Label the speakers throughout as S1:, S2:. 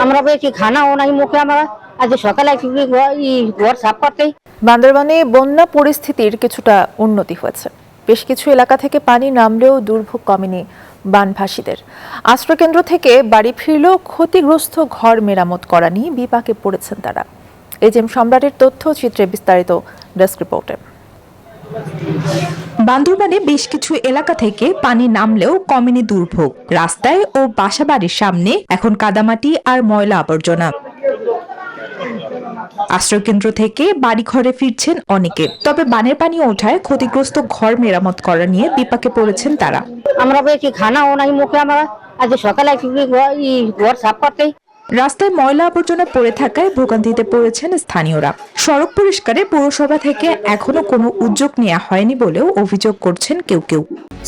S1: আমরা পেয়েছি খানাও নাই মুখে। আমরা আজ সকালে ঘর সাফ করতে।
S2: বান্দরবানে বন্যা পরিস্থিতির কিছুটা উন্নতি হয়েছে। বেশ কিছু এলাকা থেকে পানি নামলেও দুর্ভোগ কমেনি বানভাসীদের। আশ্রয়কেন্দ্র থেকে বাড়ি ফিরলেও ক্ষতিগ্রস্ত ঘর মেরামত করা নিয়ে বিপাকে পড়েছেন তারা। এজেএম সম্রাটের তথ্যচিত্রে বিস্তারিত ডেস্ক রিপোর্টে।
S3: বান্দরবানে বেশ কিছু এলাকা থেকে পানি নামলেও কমেনি দুর্ভোগ। রাস্তায় ও বাসাবাড়ির সামনে এখন কাদামাটি আর ময়লা আবর্জনা। আশ্রয়কেন্দ্র থেকে বাড়িঘরে ফিরছেন অনেকে, তবে বানের পানি ওঠায় ক্ষতিগ্রস্ত ঘর মেরামত করা নিয়ে বিপাকে পড়েছেন তারা।
S1: আমরা পেয়েছি খানাও নাই মুখে। আমরা আজ সকালে ঘর সাফ করতে।
S3: রাস্তায় ময়লা আবর্জনা পড়ে থাকায় ভোগান্তিতে পড়েছেন স্থানীয়রা। সড়ক পরিষ্কারে পৌরসভা থেকে এখনো কোনো উদ্যোগ নেওয়া হয়নি বলেও অভিযোগ করছেন কেউ কেউ।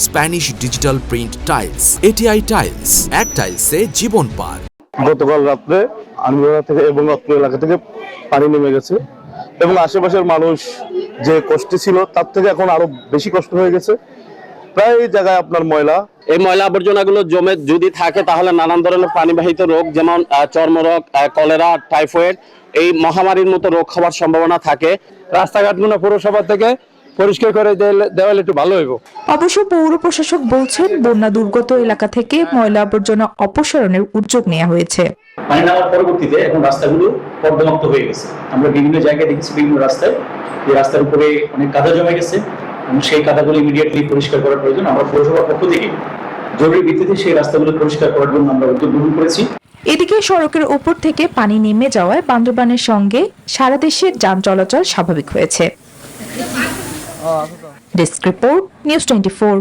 S4: Spanish digital print tiles, ATI tiles, এক টাইলসে জীবন পার।
S5: গতকাল রাত্রে আনন্দা থেকে এবং অত্র এলাকা থেকে পানি নেমে গেছে এবং আশেপাশের মানুষ যে কষ্টে ছিল তার থেকে এখন আরো বেশি কষ্ট হয়ে গেছে। প্রায় জায়গায় আপনার ময়লা,
S6: এই ময়লা আবর্জনাগুলো জমে যদি থাকে তাহলে নানান ধরনের পানিবাহিত রোগ যেমন চর্মরোগ, কলেরা, টাইফয়েড এই মহামারীর মতো রোগ হওয়ার সম্ভাবনা থাকে। রাস্তাঘাটগুলো পৌরসভা থেকে পরিষ্কার করে দেওয়ালে একটু ভালো হইব।
S3: অবশ্য পৌর প্রশাসক বলছেন বন্যা দুর্গত এলাকা থেকে ময়লা আবর্জনা অপসারণের উদ্যোগ নেওয়া হয়েছে।
S7: পানি নামার পরবর্তীতে এখন রাস্তাগুলো কর্দমাক্ত হয়ে গেছে। আমরা বিভিন্ন জায়গায় দেখেছি, বিভিন্ন রাস্তায় এই রাস্তার উপরে অনেক কাদা জমে গেছে এবং সেই কাদাগুলো ইমিডিয়েটলি পরিষ্কার করার প্রয়োজন। আমরা পৌরসভার পক্ষ থেকে জরুরি ভিত্তিতে সেই রাস্তাগুলো পরিষ্কার করার জন্য আমরা উদ্যোগ গ্রহণ করেছি।
S3: এদিকে সড়কের উপর থেকে পানি নেমে যাওয়ায় বান্দরবানের সঙ্গে সারা দেশের যান চলাচল স্বাভাবিক হয়েছে। Desk report, news 24।